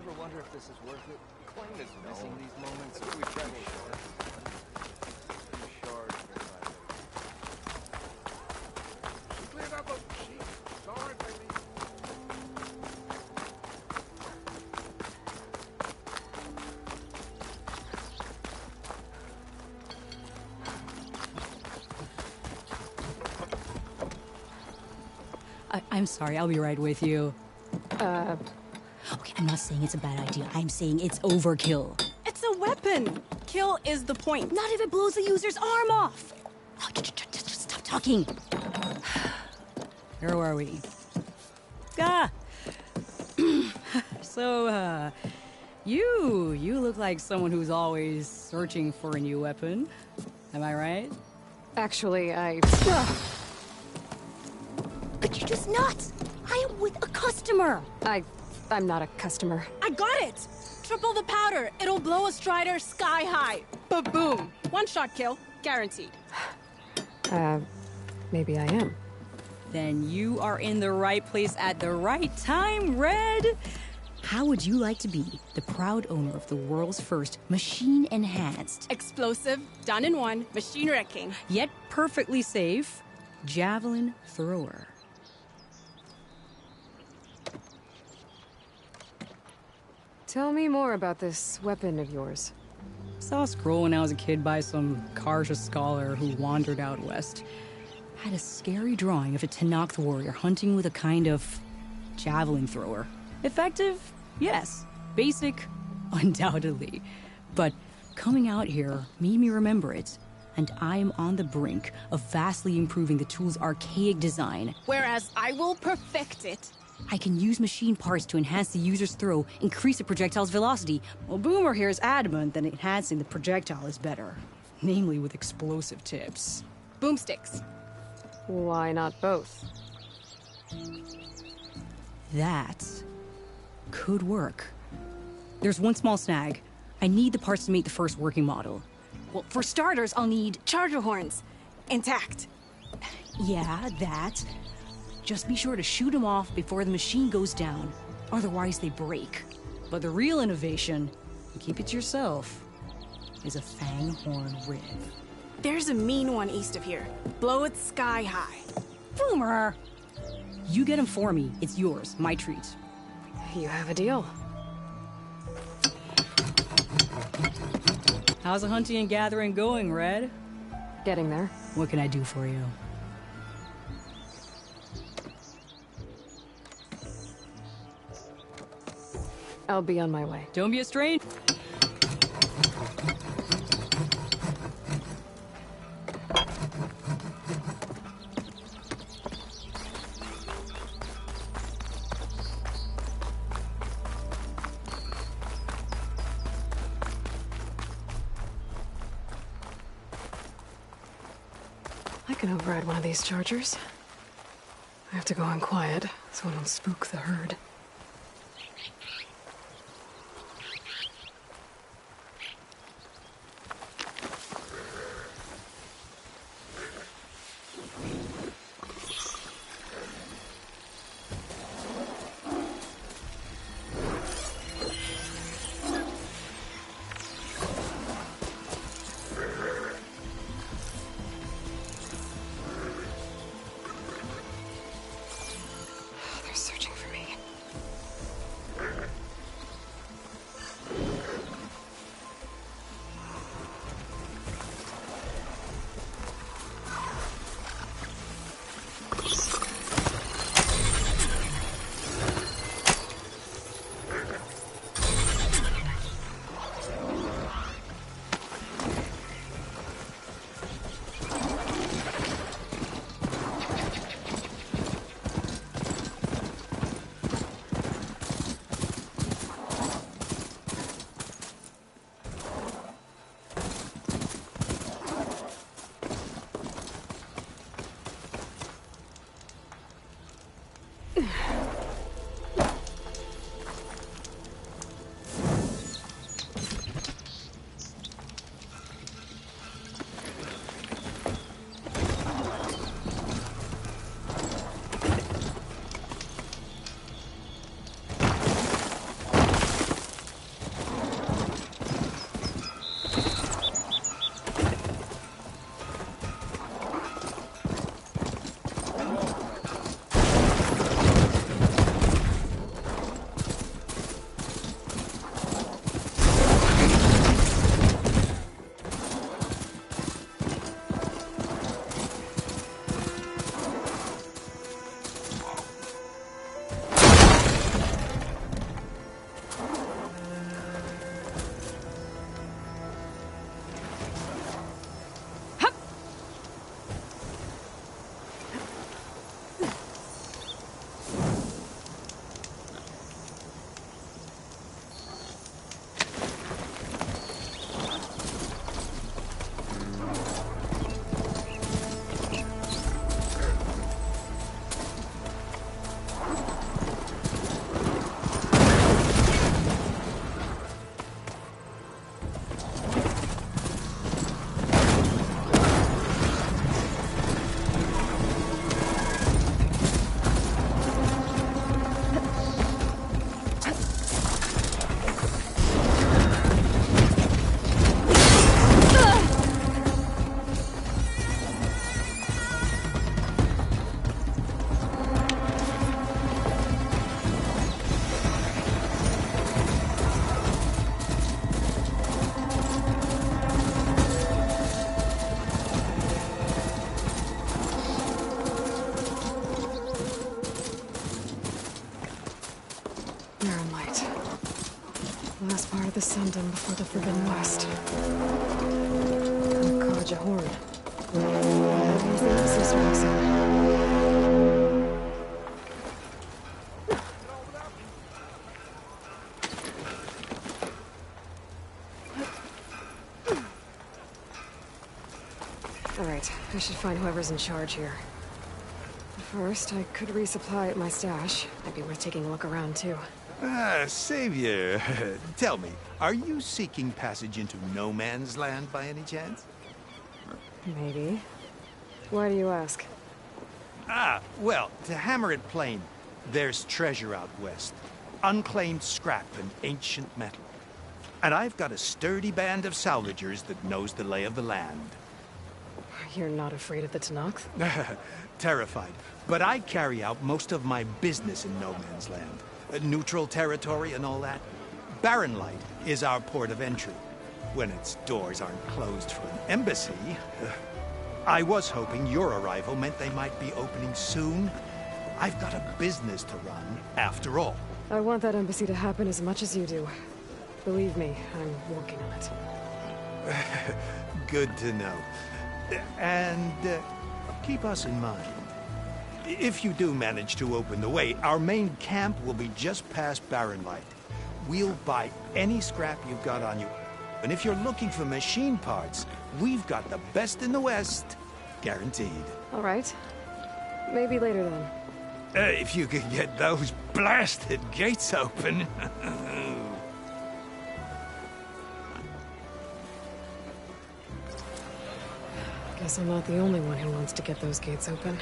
ever wonder if this is worth it? Claim is missing these moments. We try to She cleared out those sheets. Sorry, baby. I'm sorry, I'll be right with you. Okay, I'm not saying it's a bad idea. I'm saying it's overkill. It's a weapon. Kill is the point. Not if it blows the user's arm off. Oh, just stop talking. Where are we? So, you look like someone who's always searching for a new weapon. Am I right? Actually, But you're just nuts. I am with a customer. I'm not a customer. I got it. Triple the powder. It'll blow a Strider sky high. Ba-boom. One shot kill. Guaranteed. Maybe I am. Then you are in the right place at the right time, Red. How would you like to be the proud owner of the world's first machine-enhanced, Explosive, done in one, machine wrecking. yet perfectly safe, javelin thrower? Tell me more about this weapon of yours. Saw a scroll when I was a kid by some Karja scholar who wandered out west. Had a scary drawing of a Tenakth warrior hunting with a kind of javelin thrower. Effective? Yes. Basic? Undoubtedly. But coming out here made me remember it, and I am on the brink of vastly improving the tool's archaic design. Whereas I will perfect it. I can use machine parts to enhance the user's throw, increase the projectile's velocity. Well, Boomer here is adamant that enhancing the projectile is better, namely with explosive tips. Boomsticks. Why not both? That could work. There's one small snag. I need the parts to make the first working model. Well, for starters, I'll need charger horns. Intact. Yeah, that. Just be sure to shoot them off before the machine goes down. Otherwise, they break. But the real innovation, and keep it to yourself, is a fang horn rib. There's a mean one east of here. Blow it sky high. Boomer! You get him for me. It's yours. My treat. You have a deal. How's the hunting and gathering going, Red? Getting there. What can I do for you? I'll be on my way. Don't be a stranger. I can override one of these chargers. I have to go on quiet so I don't spook the herd. They're searching for me. Barren light. Last part of the Sundom before the Forbidden West. Kaja Horde. That means the Embassy strikes in. Alright, I should find whoever's in charge here. First, I could resupply at my stash. Might be worth taking a look around, too. Ah, Savior. Tell me, are you seeking passage into no man's land by any chance? Maybe. Why do you ask? Ah, well, to hammer it plain, there's treasure out west. Unclaimed scrap and ancient metal. And I've got a sturdy band of salvagers that knows the lay of the land. You're not afraid of the Tenakth? Terrified. But I carry out most of my business in no man's land. Neutral territory and all that. Barren Light is our port of entry. When its doors aren't closed for an embassy. I was hoping your arrival meant they might be opening soon. I've got a business to run, after all. I want that embassy to happen as much as you do. Believe me, I'm working on it. Good to know. And keep us in mind. If you do manage to open the way, our main camp will be just past Barren Light. We'll buy any scrap you've got on you. And if you're looking for machine parts, we've got the best in the West. Guaranteed. All right. Maybe later then. If you could get those blasted gates open. Guess I'm not the only one who wants to get those gates open.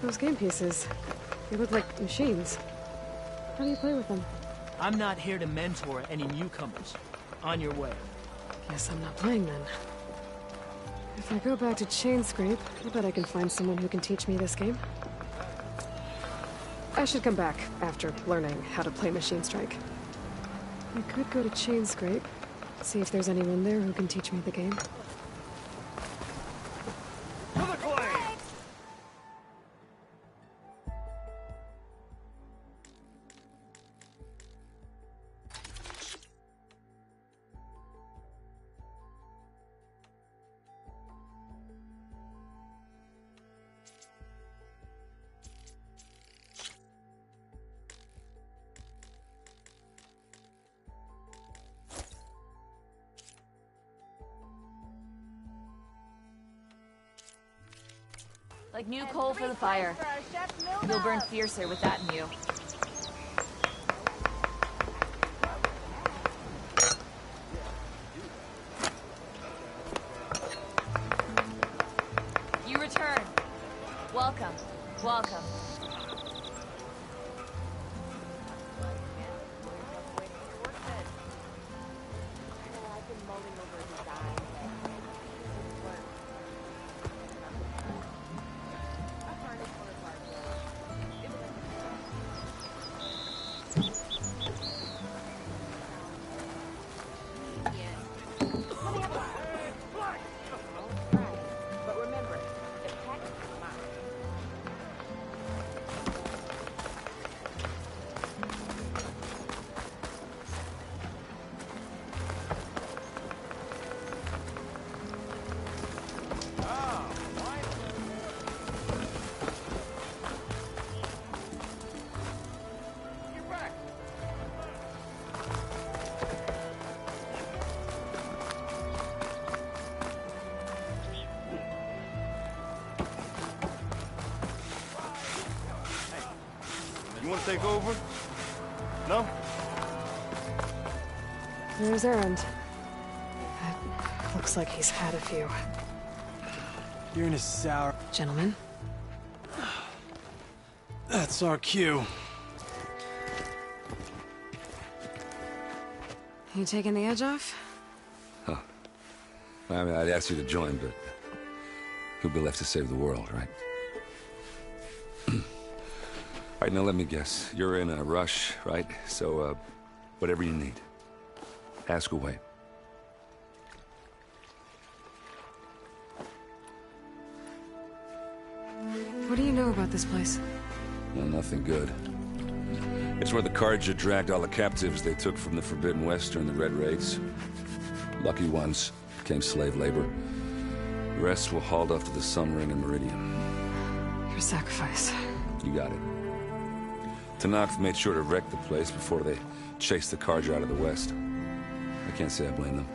Those game pieces, they look like machines. How do you play with them? I'm not here to mentor any newcomers. On your way. Guess I'm not playing then. If I go back to Chainscrape, I bet I can find someone who can teach me this game. I should come back after learning how to play Machine Strike. I could go to Chainscrape, see if there's anyone there who can teach me the game. Like new coal for the fire. You'll burn fiercer with that in you. You return. Welcome. Welcome. You want to take over? No? There's Erend. Looks like he's had a few. You're in a sour... Gentlemen? That's our cue. You taking the edge off? Huh. I mean, I'd ask you to join, but who'd be left to save the world, right? All right, now let me guess. You're in a rush, right? So, Whatever you need. Ask away. What do you know about this place? Well, nothing good. It's where the Carja dragged all the captives they took from the Forbidden West during the Red Raids. Lucky ones became slave labor. The rest were hauled off to the Sun Ring and Meridian. Your sacrifice. You got it. Tenakth made sure to wreck the place before they chased the Carja out of the West. I can't say I blame them.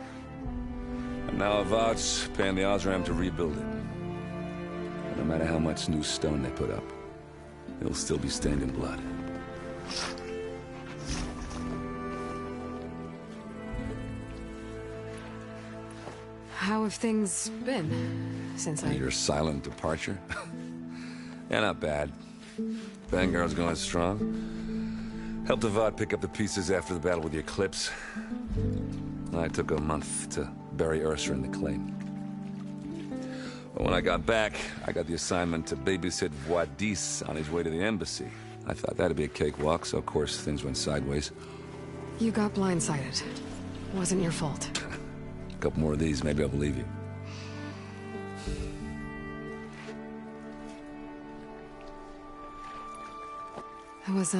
And now Avad's paying the Osram to rebuild it. And no matter how much new stone they put up, it'll still be stained in blood. How have things been since Your silent departure? Yeah, not bad. Vanguard's going strong. Helped Avad pick up the pieces after the battle with the Eclipse. I took a month to bury Ursa in the claim. But when I got back, I got the assignment to babysit Voidis on his way to the embassy. I thought that'd be a cakewalk, so of course things went sideways. You got blindsided. Wasn't your fault. A couple more of these, maybe I'll believe you. I was,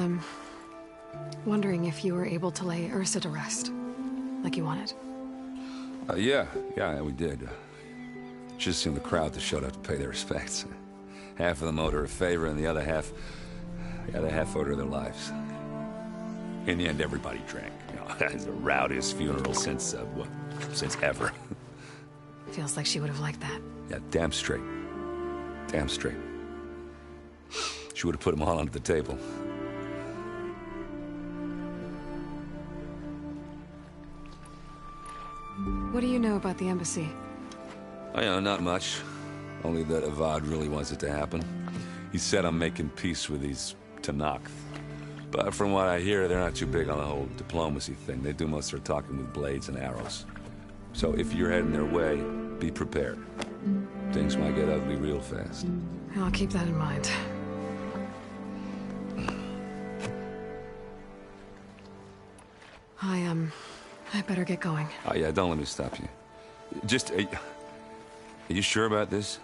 wondering if you were able to lay Ursa to rest, like you wanted. Yeah, we did. Just seemed the crowd that showed up to pay their respects. Half of them owed her a favor, and the other half owed her their lives. In the end, everybody drank. You know, it's the rowdiest funeral since ever. Feels like she would have liked that. Yeah, damn straight. Damn straight. She would have put them all under the table. What do you know about the embassy? Oh, yeah, not much. Only that Avad really wants it to happen. He said I'm making peace with these Tenakth. But from what I hear, they're not too big on the whole diplomacy thing. They do most of their talking with blades and arrows. So if you're heading their way, be prepared. Things might get ugly real fast. I'll keep that in mind. I better get going. Oh, yeah, don't let me stop you. Just, are you sure about this?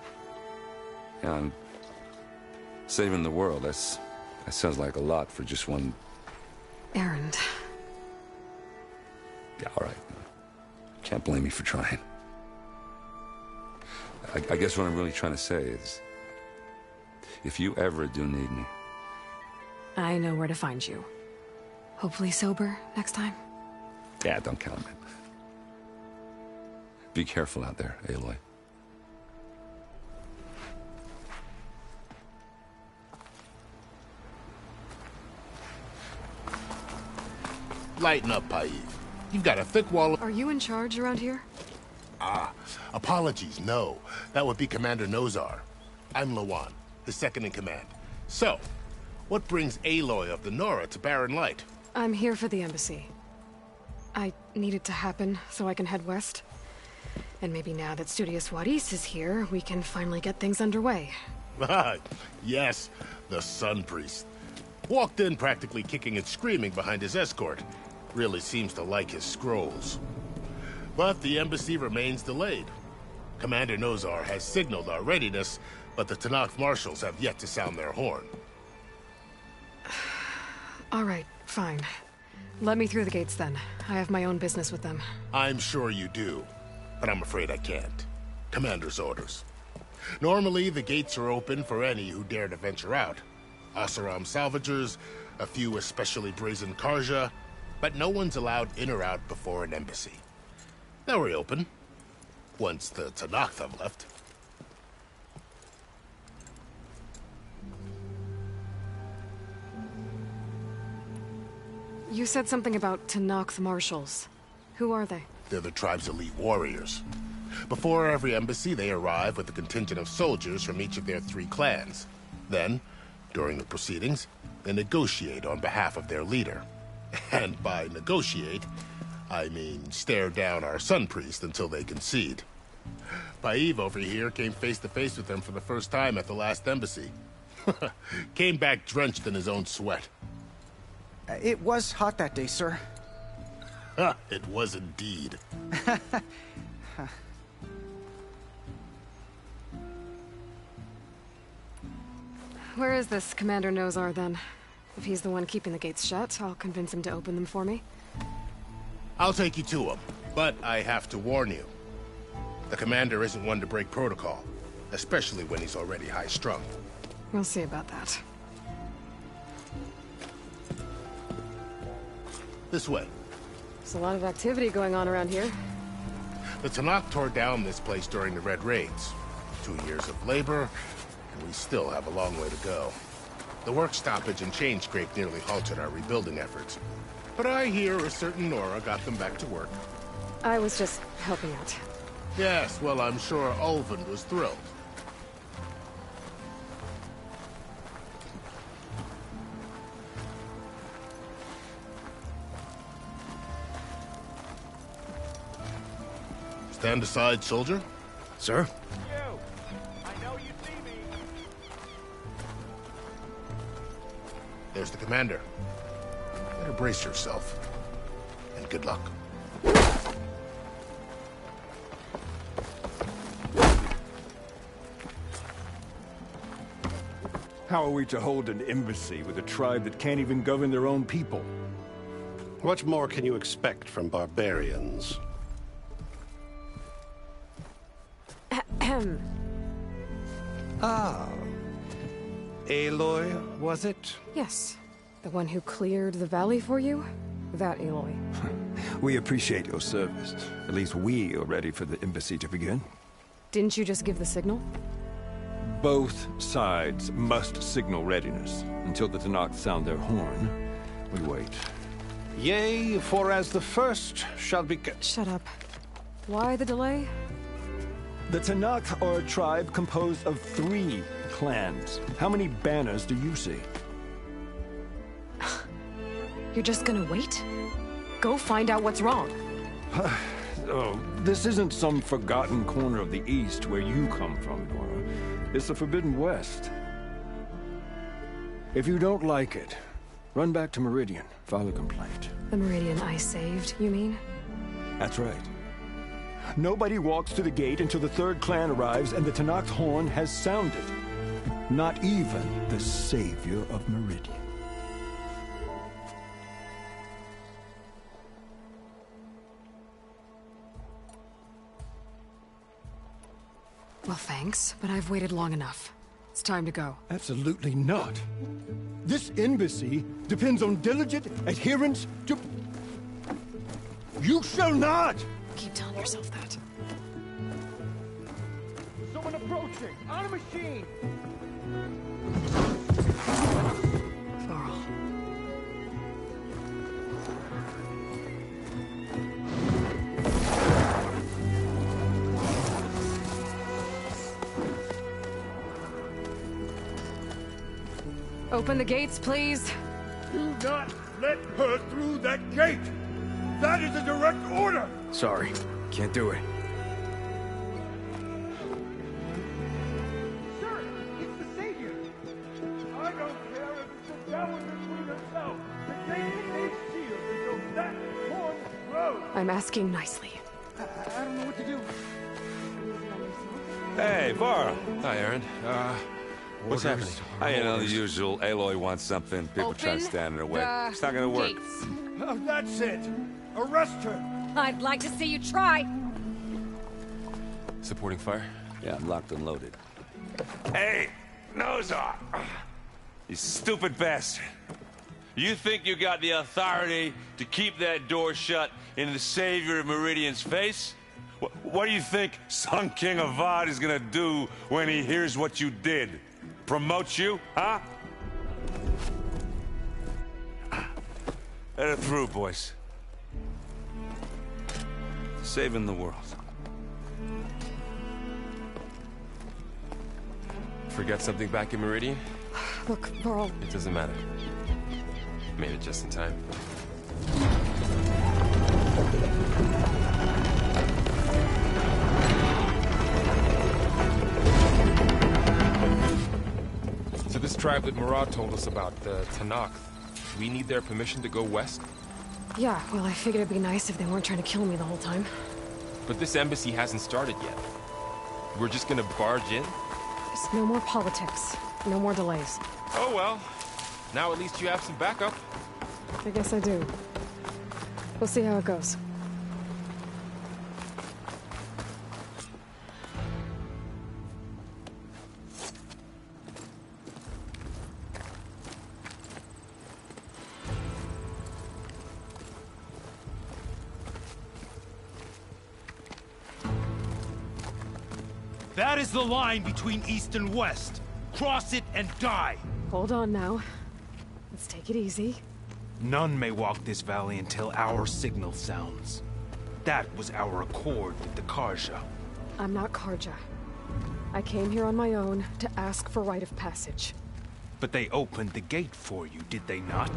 Yeah, I'm saving the world. That sounds like a lot for just one... errand. Yeah, all right. Can't blame me for trying. I guess what I'm really trying to say is, if you ever do need me... I know where to find you. Hopefully sober next time. Yeah, don't count on it. Be careful out there, Aloy. Lighten up, Paiv. You've got a thick wall of... Are you in charge around here? Apologies, no. That would be Commander Nozar. I'm Lawan, his second-in-command. So, what brings Aloy of the Nora to Barren Light? I'm here for the embassy. I need it to happen so I can head west. And maybe now that Studious Voidis is here, we can finally get things underway. Yes, the Sun Priest. Walked in practically kicking and screaming behind his escort. Really seems to like his scrolls. But the embassy remains delayed. Commander Nozar has signaled our readiness, but the Tenakth marshals have yet to sound their horn. All right, fine. Let me through the gates then. I have my own business with them. I'm sure you do, but I'm afraid I can't. Commander's orders. Normally, the gates are open for any who dare to venture out. Oseram salvagers, a few especially brazen Carja, but no one's allowed in or out before an embassy. They'll reopen, once the Tenakth have left. You said something about Tenakth marshals. Who are they? They're the tribe's elite warriors. Before every embassy, they arrive with a contingent of soldiers from each of their 3 clans. Then, during the proceedings, they negotiate on behalf of their leader. And by negotiate, I mean stare down our Sun Priest until they concede. Paiv over here came face to face with them for the first time at the last embassy. Came back drenched in his own sweat. It was hot that day, sir. It was indeed. Where is this Commander Nozar, then? If he's the one keeping the gates shut, I'll convince him to open them for me. I'll take you to him, but I have to warn you. The commander isn't one to break protocol, especially when he's already high-strung. We'll see about that. This way. There's a lot of activity going on around here. The Tanakh tore down this place during the Red Raids. 2 years of labor, and we still have a long way to go. The work stoppage and chain scrape nearly halted our rebuilding efforts. But I hear a certain Nora got them back to work. I was just helping out. Yes, well, I'm sure Ulvin was thrilled. Stand aside, soldier. Sir? I know you see me. There's the commander. Better brace yourself. And good luck. How are we to hold an embassy with a tribe that can't even govern their own people? What more can you expect from barbarians? Ah. Aloy, was it? Yes. The one who cleared the valley for you? That Aloy. We appreciate your service. At least we are ready for the embassy to begin. Didn't you just give the signal? Both sides must signal readiness. Until the Tanakh sound their horn, we wait. Yea, for as the first shall be... Shut up. Why the delay? The Tanakh are a tribe composed of 3 clans. How many banners do you see? You're just gonna wait? Go find out what's wrong. Oh, this isn't some forgotten corner of the East where you come from, Nora. It's the Forbidden West. If you don't like it, run back to Meridian, file a complaint. The Meridian I saved, you mean? That's right. Nobody walks to the gate until the 3rd clan arrives and the Tanakh's horn has sounded. Not even the savior of Meridian. Well, thanks, but I've waited long enough. It's time to go. Absolutely not. This embassy depends on diligent adherence to... You shall not! Keep telling yourself that. Someone approaching! On a machine! Varl. Open the gates, please. Do not let her through that gate! That is a direct order! Sorry, can't do it. Sir, it's the Savior! I don't care if it's the devil between herself. The gate is sealed until that horn blows. I'm asking nicely. I don't know what to do. Hey, Varl. Hi, Aaron. What's happening? You know, the usual. Aloy wants something. People try to stand in her way. It's not gonna work. Oh, that's it! Arrest her! I'd like to see you try. Supporting fire? Yeah, I'm locked and loaded. Hey, Nozar! You stupid bastard. You think you got the authority to keep that door shut in the savior of Meridian's face? What do you think Sun King Avad is gonna do when he hears what you did? Promote you, huh? Let it through, boys. Saving the world. Forget something back in Meridian? Look, Varl. It doesn't matter. Made it just in time. So this tribe that Murad told us about, the Tanakh, we need their permission to go west? Yeah, well, I figured it'd be nice if they weren't trying to kill me the whole time. But this embassy hasn't started yet. We're just gonna barge in? Just no more politics. No more delays. Oh well. Now at least you have some backup. I guess I do. We'll see how it goes. That is the line between East and West. Cross it and die. Hold on now. Let's take it easy. None may walk this valley until our signal sounds. That was our accord with the Karja. I'm not Karja. I came here on my own to ask for rite of passage. But they opened the gate for you, did they not?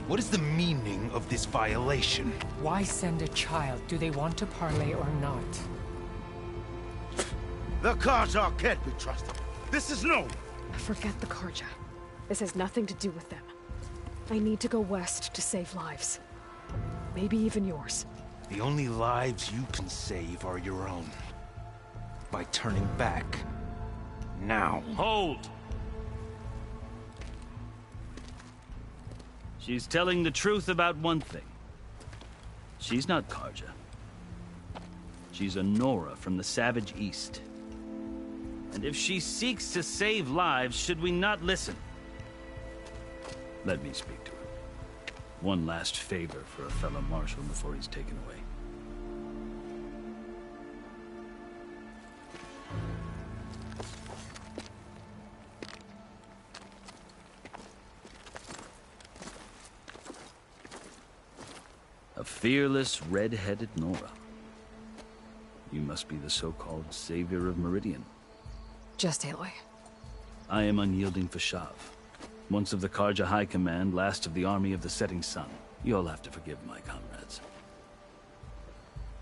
What is the meaning of this violation? Why send a child? Do they want to parley or not? The Karja can't be trusted. This is known. Forget the Karja. This has nothing to do with them. I need to go west to save lives. Maybe even yours. The only lives you can save are your own. By turning back. Now. Hold! She's telling the truth about one thing. She's not Karja. She's a Nora from the Savage East. And if she seeks to save lives, should we not listen? Let me speak to her. One last favor for a fellow marshal before he's taken away. A fearless, red-headed Nora. You must be the so-called savior of Meridian. Just Aloy. I am unyielding Fashav. Once of the Karja High Command, last of the army of the setting sun. You'll have to forgive my comrades.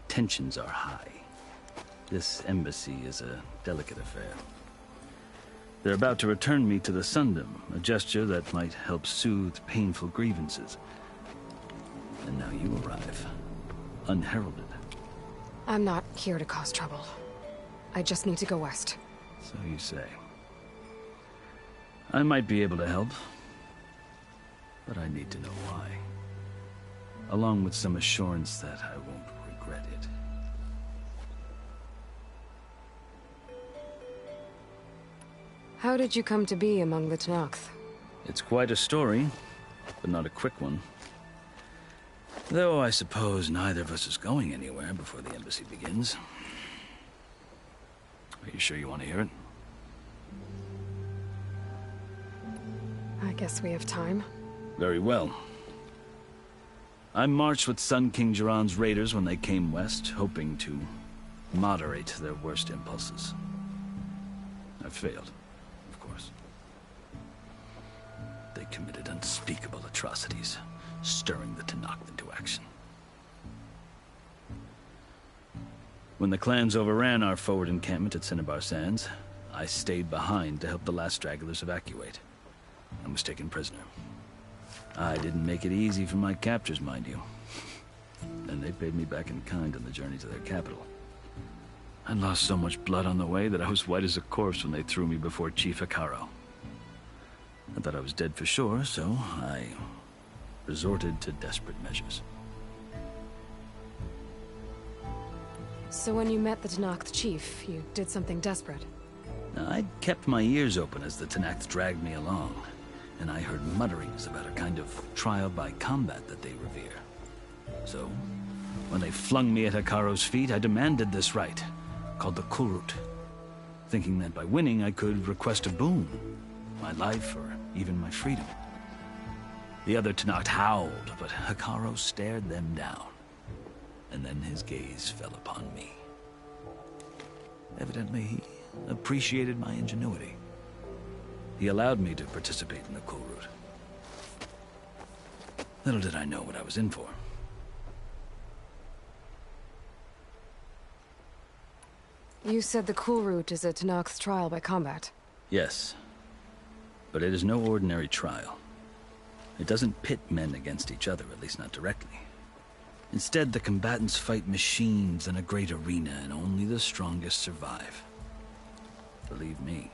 Tensions are high. This embassy is a delicate affair. They're about to return me to the Sundom, a gesture that might help soothe painful grievances. And now you arrive, unheralded. I'm not here to cause trouble. I just need to go west. So you say. I might be able to help, but I need to know why. Along with some assurance that I won't regret it. How did you come to be among the Tenakth? It's quite a story, but not a quick one. Though I suppose neither of us is going anywhere before the embassy begins. Are you sure you want to hear it? I guess we have time. Very well. I marched with Sun King Jiran's raiders when they came west, hoping to moderate their worst impulses. I failed, of course. They committed unspeakable atrocities, stirring the Tenakth into action. When the clans overran our forward encampment at Cinnabar Sands, I stayed behind to help the last stragglers evacuate, and was taken prisoner. I didn't make it easy for my captors, mind you. And they paid me back in kind on the journey to their capital. I lost so much blood on the way that I was white as a corpse when they threw me before Chief Hekaro. I thought I was dead for sure, so I resorted to desperate measures. So when you met the Tenakth chief, you did something desperate? I'd kept my ears open as the Tenakth dragged me along, and I heard mutterings about a kind of trial by combat that they revere. So, when they flung me at Hekaro's feet, I demanded this rite, called the Kulrut, thinking that by winning I could request a boon, my life or even my freedom. The other Tenakth howled, but Hekaro stared them down, and then his gaze fell upon me. Evidently, he appreciated my ingenuity. He allowed me to participate in the Kulrut. Little did I know what I was in for. You said the Kulrut is a Tenakth's trial by combat. Yes, but it is no ordinary trial. It doesn't pit men against each other, at least not directly. Instead, the combatants fight machines in a great arena, and only the strongest survive. Believe me,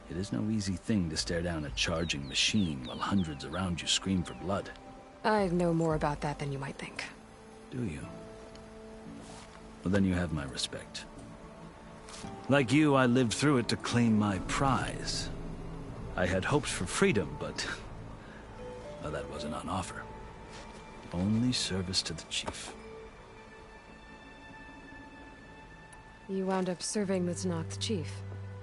it is no easy thing to stare down a charging machine while hundreds around you scream for blood. I know more about that than you might think. Do you? Well, then you have my respect. Like you, I lived through it to claim my prize. I had hopes for freedom, but... well, that wasn't on offer. Only service to the chief. You wound up serving the Tenakth chief.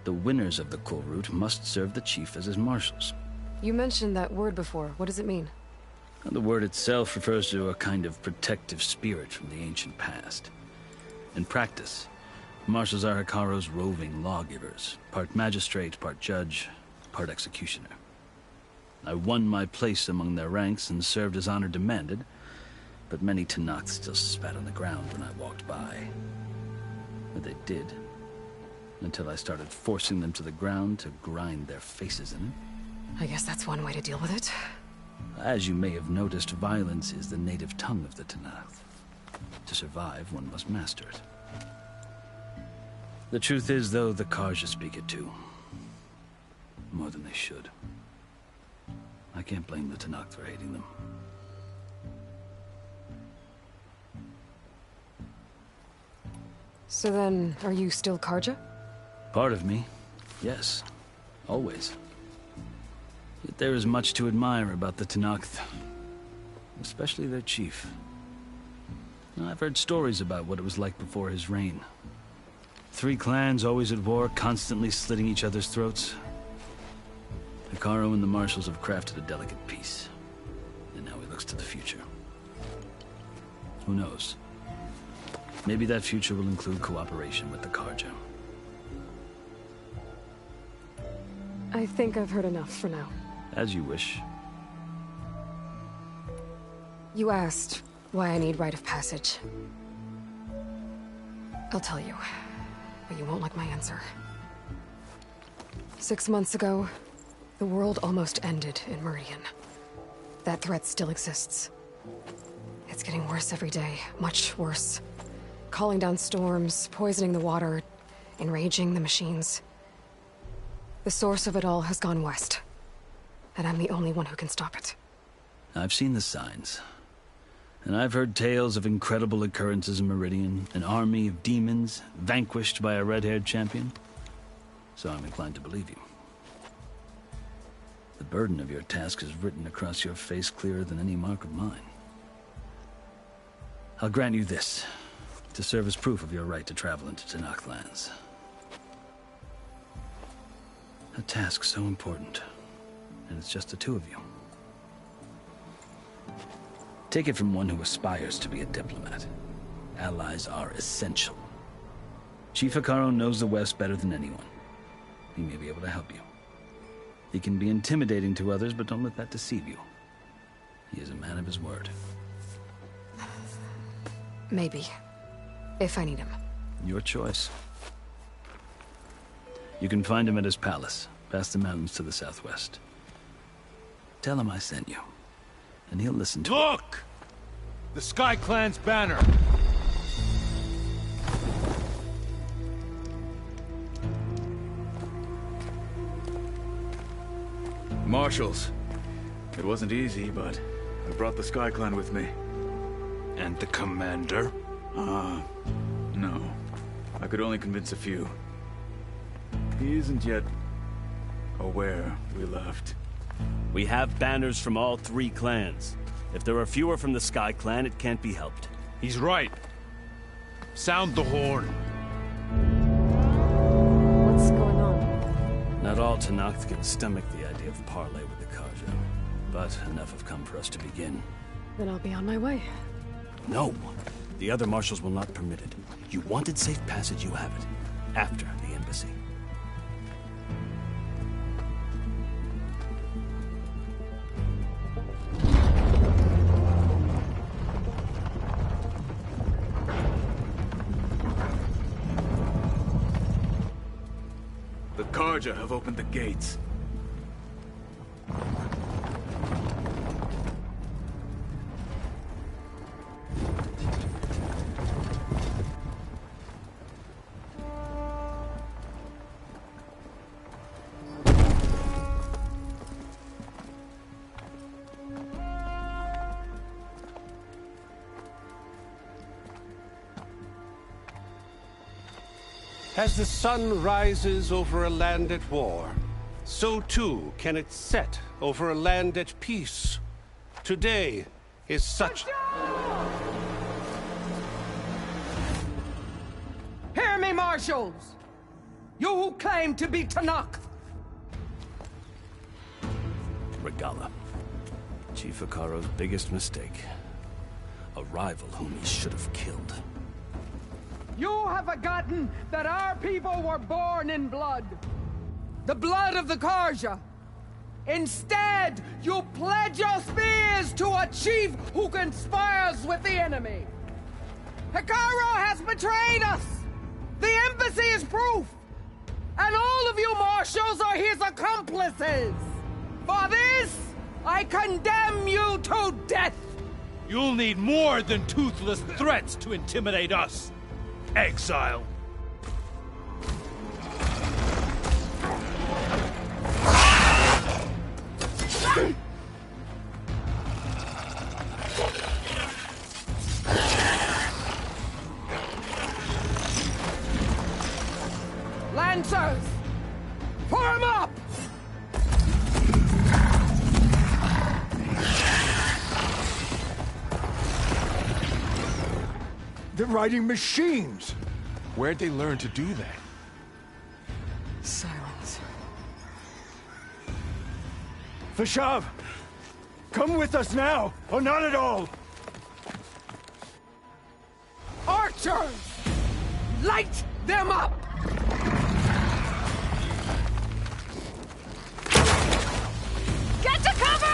The winners of the Cool Route must serve the chief as his marshals. You mentioned that word before. What does it mean? The word itself refers to a kind of protective spirit from the ancient past. In practice, marshals are Hikaru's roving lawgivers, part magistrate, part judge, part executioner. I won my place among their ranks and served as honor demanded, but many Tenakth still spat on the ground when I walked by. But they did, until I started forcing them to the ground to grind their faces in it. I guess that's one way to deal with it. As you may have noticed, violence is the native tongue of the Tenakth. To survive, one must master it. The truth is, though, the Karja speak it too. More than they should. I can't blame the Tenakth for hating them. So then, are you still Karja? Part of me, yes. Always. Yet there is much to admire about the Tenakth. Especially their chief. I've heard stories about what it was like before his reign. 3 clans always at war, constantly slitting each other's throats. Hikaru and the marshals have crafted a delicate peace. And now he looks to the future. Who knows? Maybe that future will include cooperation with the Karja. I think I've heard enough for now. As you wish. You asked why I need rite of passage. I'll tell you, but you won't like my answer. 6 months ago, the world almost ended in Meridian. That threat still exists. It's getting worse every day, much worse. Calling down storms, poisoning the water, enraging the machines. The source of it all has gone west, and I'm the only one who can stop it. I've seen the signs. And I've heard tales of incredible occurrences in Meridian, an army of demons vanquished by a red-haired champion. So I'm inclined to believe you. The burden of your task is written across your face clearer than any mark of mine. I'll grant you this, to serve as proof of your right to travel into Tenakth lands. A task so important, and it's just the 2 of you. Take it from one who aspires to be a diplomat. Allies are essential. Chief Hikaru knows the West better than anyone. He may be able to help you. He can be intimidating to others, but don't let that deceive you. He is a man of his word. Maybe. If I need him. Your choice. You can find him at his palace, past the mountains to the southwest. Tell him I sent you, and he'll listen to Look! The Sky Clan's banner! Marshals. It wasn't easy, but I brought the Sky Clan with me. And the commander? No. I could only convince a few. He isn't yet aware we left. We have banners from all 3 clans. If there are fewer from the Sky Clan, it can't be helped. He's right. Sound the horn. What's going on? Not all Tenakth can stomach the idea of parley with the Karja, but enough have come for us to begin. Then I'll be on my way. No. The other marshals will not permit it. You wanted safe passage, you have it. After the embassy. The Karja have opened the gates. As the sun rises over a land at war, so too can it set over a land at peace. Today is such... Hear me, marshals! You who claim to be Tanakh! Regala. Chief Hikaro's biggest mistake. A rival whom he should have killed. You have forgotten that our people were born in blood. The blood of the Karja. Instead, you pledge your spears to a chief who conspires with the enemy. Hikaro has betrayed us! The embassy is proof! And all of you marshals are his accomplices! For this, I condemn you to death! You'll need more than toothless threats to intimidate us, exile. Lancers! Form up! They're riding machines! Where'd they learn to do that? Silence. Vashav! Come with us now, or not at all! Archers! Light them up! Get to cover!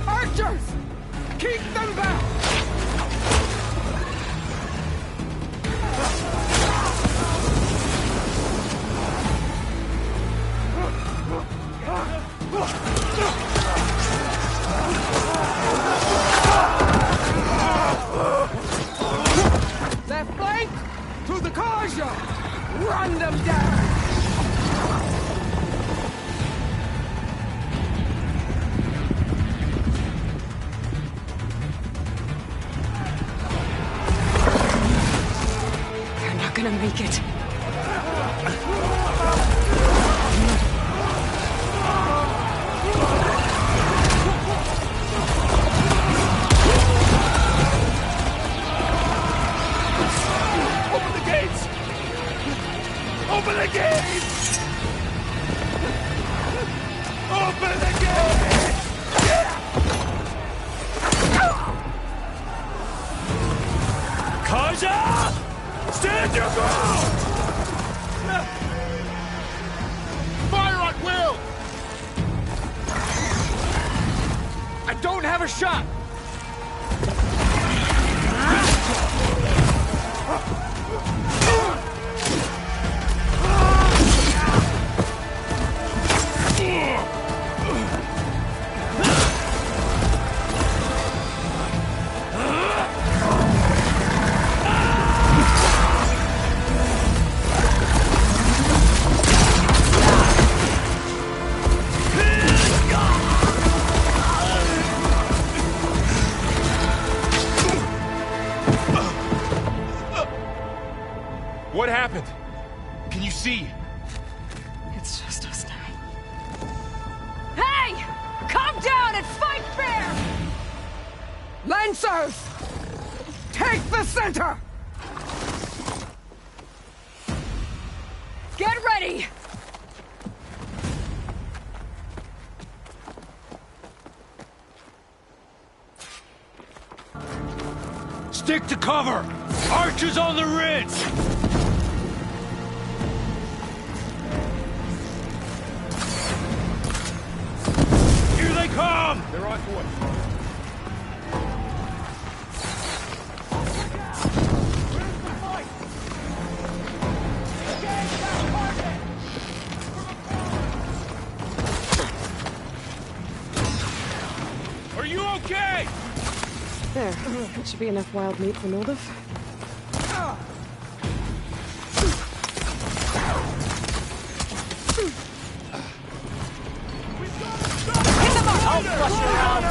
Archers! Keep them back! Left flank! To the Karja! Run them down! They're not gonna make it. Open the gates! Open the gates! Open the gates! Kaja! Stand your ground! Fire at will! I don't have a shot! What happened? Can you see? It's just us now. Hey! Calm down and fight fair! Lancers! Take the center! Get ready! Stick to cover! Archers on the ridge! Here they come! They're on foot. Are you okay? There. That should be enough wild meat for Noldiv. I'll flush you out!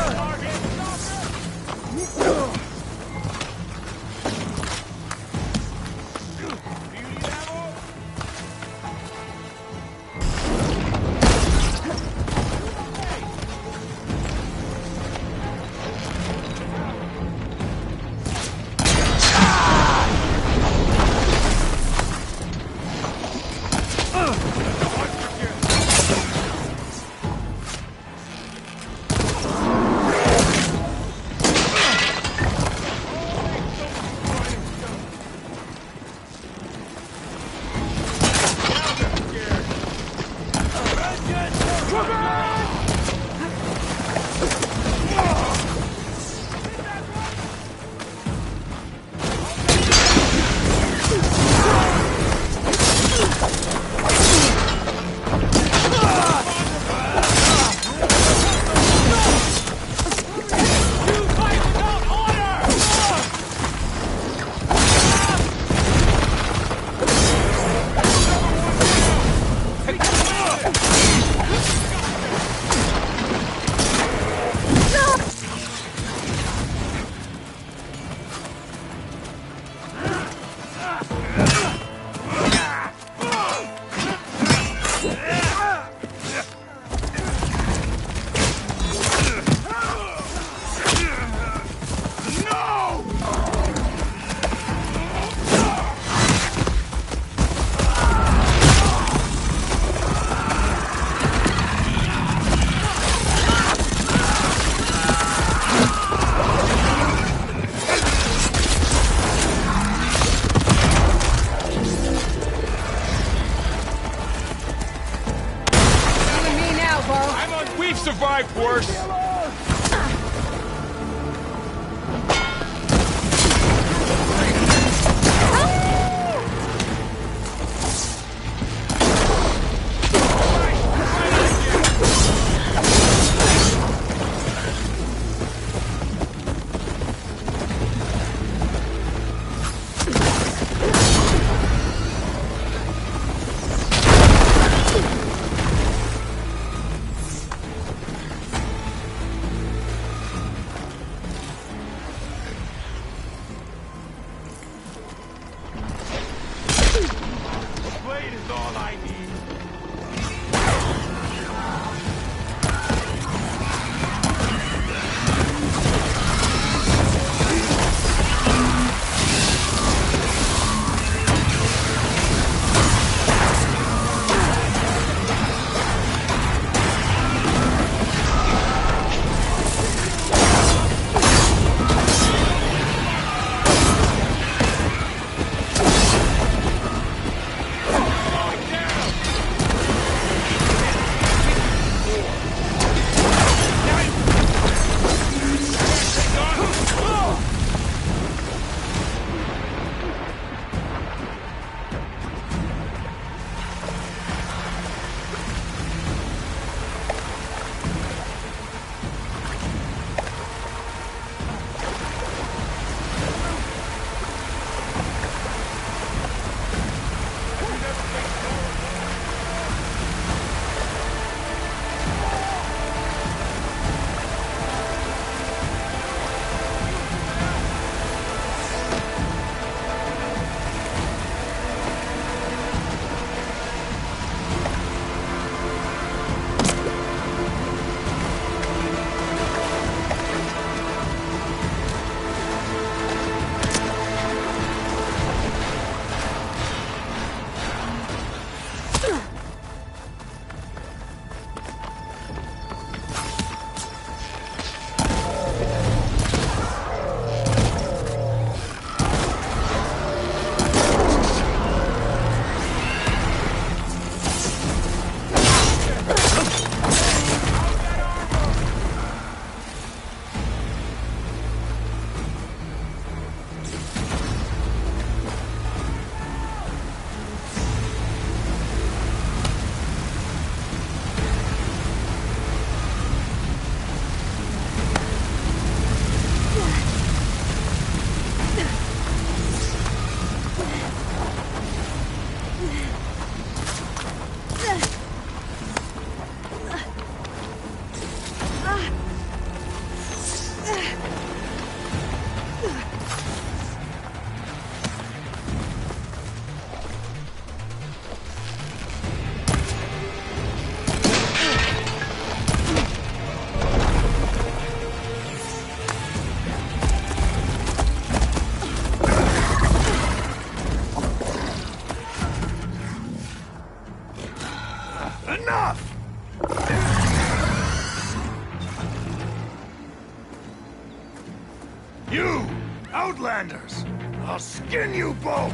You! Outlanders! I'll skin you both!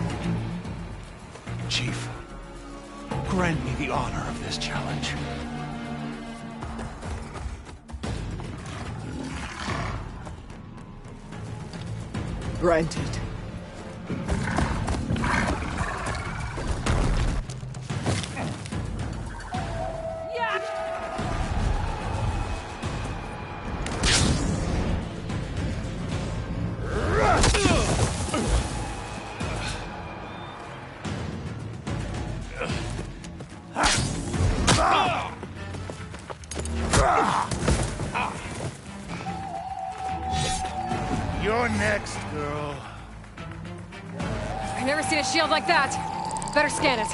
Chief, grant me the honor of this challenge. Granted. You're next, girl. I've never seen a shield like that. Better scan it.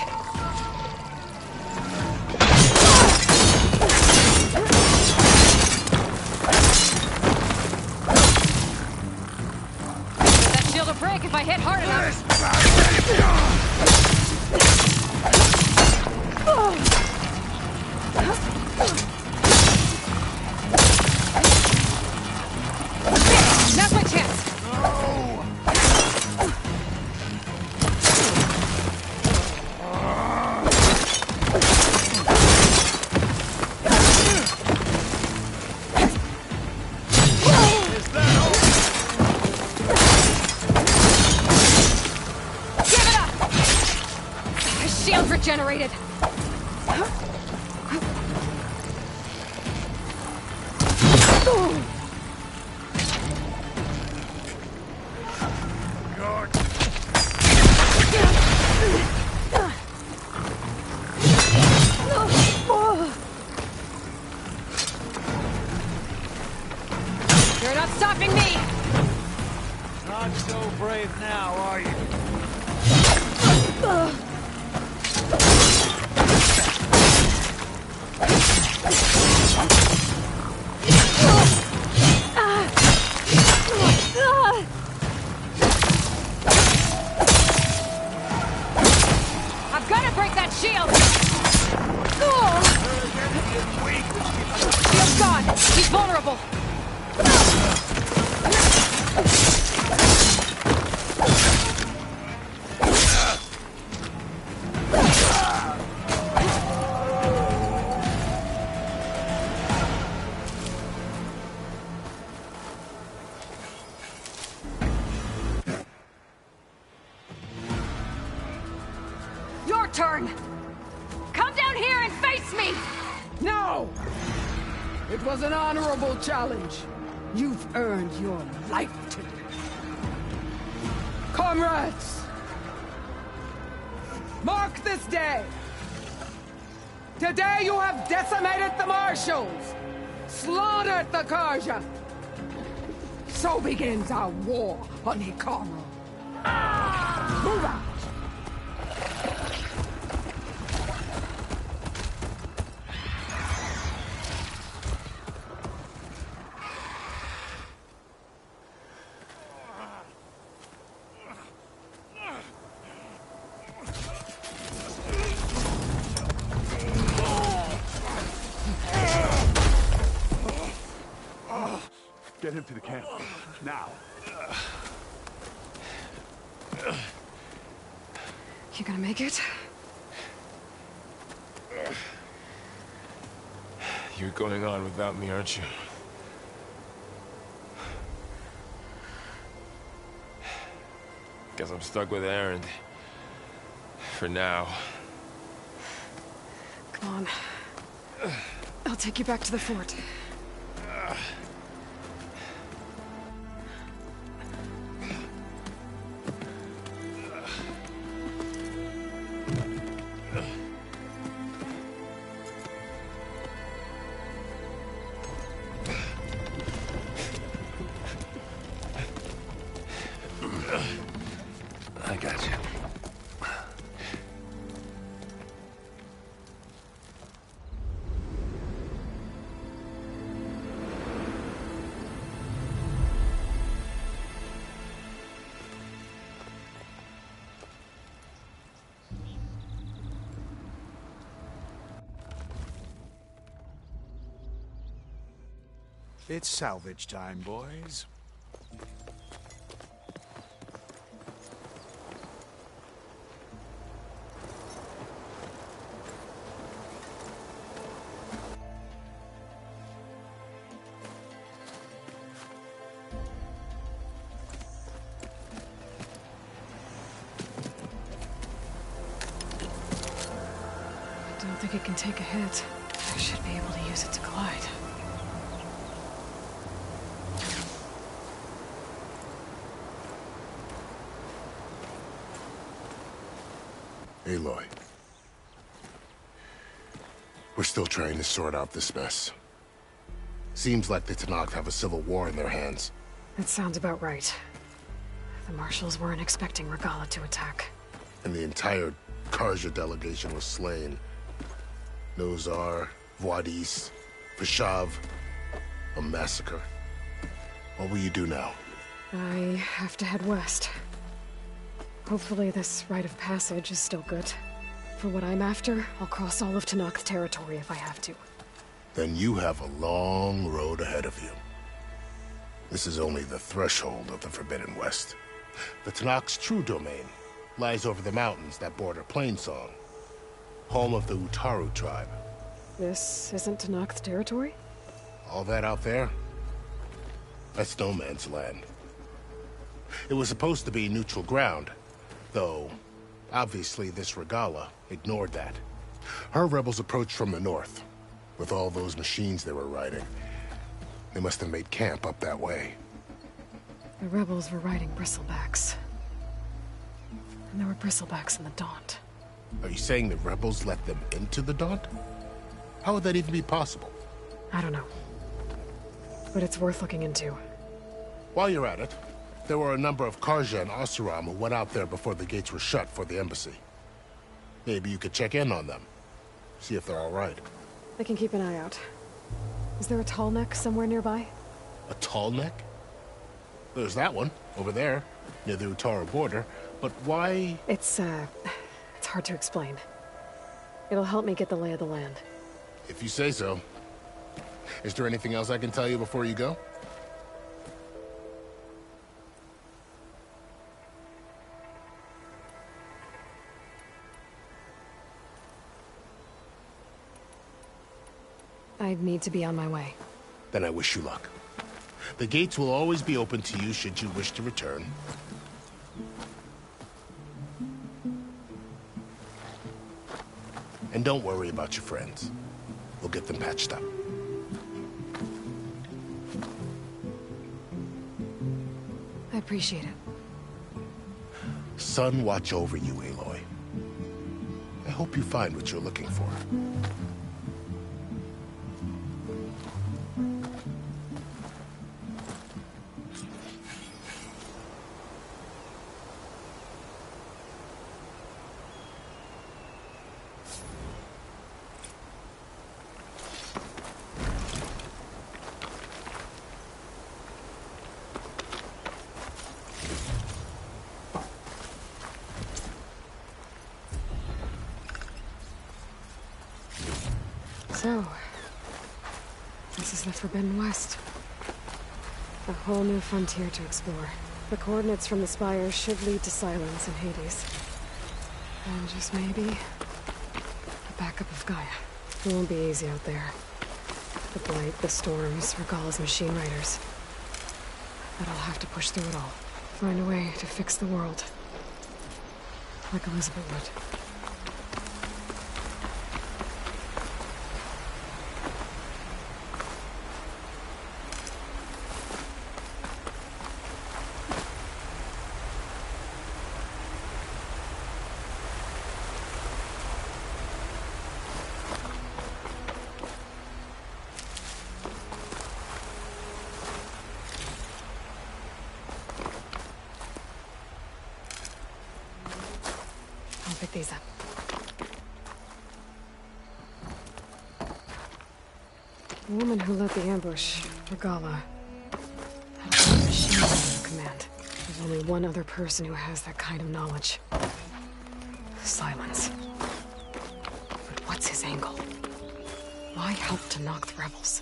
That shield will break if I hit hard enough. Now's my chance. Shield regenerated. You're not stopping me. Not so brave now, are you? I've got to break that shield. Shield's gone. He's vulnerable. Your turn. Come down here and face me. No! It was an honorable challenge. You've earned your life today. Comrades! Mark this day! Today you have decimated the Marshals! Slaughtered the Karja! So begins our war on Hikaru. Move out! Get him to the camp. Now. You gonna make it? You're going on without me, aren't you? Guess I'm stuck with Aaron. For now. Come on. I'll take you back to the fort. I got you. It's salvage time, boys. think it can take a hit. I should be able to use it to glide. Aloy. We're still trying to sort out this mess. Seems like the Tenakth have a civil war in their hands. That sounds about right. The Marshals weren't expecting Regalla to attack. And the entire Karja delegation was slain. Nozar, Wadis, Peshav. A massacre. What will you do now? I have to head west. Hopefully this rite of passage is still good. For what I'm after, I'll cross all of Tenakth territory if I have to. Then you have a long road ahead of you. This is only the threshold of the Forbidden West. The Tenakth's true domain lies over the mountains that border Plainsong, home of the Utaru tribe. This isn't Tenakth territory? All that out there? That's no man's land. It was supposed to be neutral ground, though obviously this Regalla ignored that. Her rebels approached from the north, with all those machines they were riding. They must have made camp up that way. The rebels were riding bristlebacks. And there were bristlebacks in the Daunt. Are you saying the rebels let them into the Daunt? How would that even be possible? I don't know. But it's worth looking into. While you're at it, there were a number of Karja and Oseram who went out there before the gates were shut for the embassy. Maybe you could check in on them. See if they're all right. I can keep an eye out. Is there a tall neck somewhere nearby? A tall neck? There's that one, over there, near the Utaru border. But why? It's hard to explain. It'll help me get the lay of the land. If you say so. Is there anything else I can tell you before you go? I need to be on my way. Then I wish you luck. The gates will always be open to you should you wish to return. And don't worry about your friends. We'll get them patched up. I appreciate it. Sun watch over you, Aloy. I hope you find what you're looking for. So, this is the Forbidden West. A whole new frontier to explore. The coordinates from the spire should lead to Silence and Hades. And just maybe, the backup of Gaia. It won't be easy out there. The Blight, the Storms, Regalla's machine riders. But I'll have to push through it all. Find a way to fix the world. Like Elizabeth would. I'll pick these up. The woman who led the ambush, Regalla, had a lot of machines under her command. There's only one other person who has that kind of knowledge. Silence. But what's his angle? Why help to knock the rebels?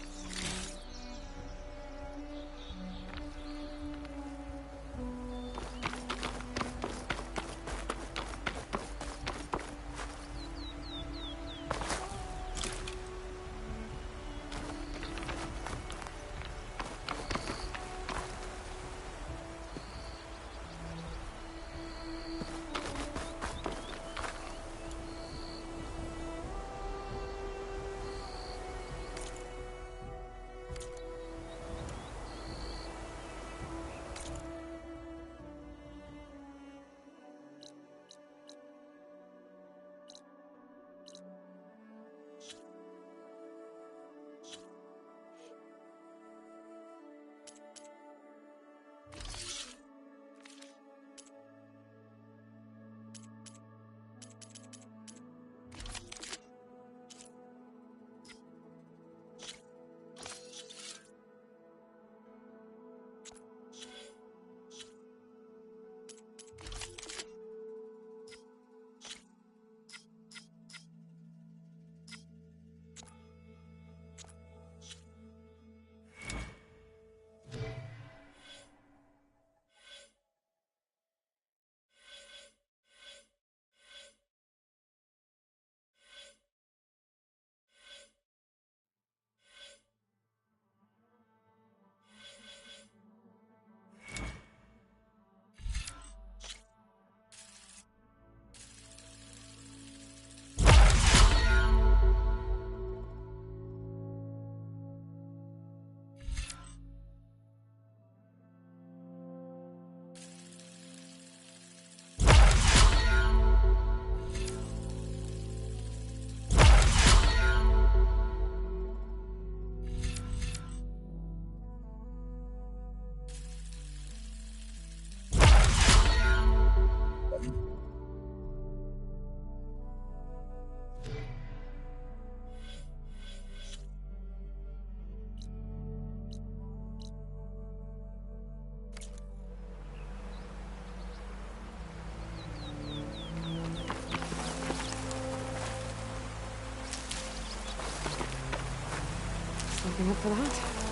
Something up for that?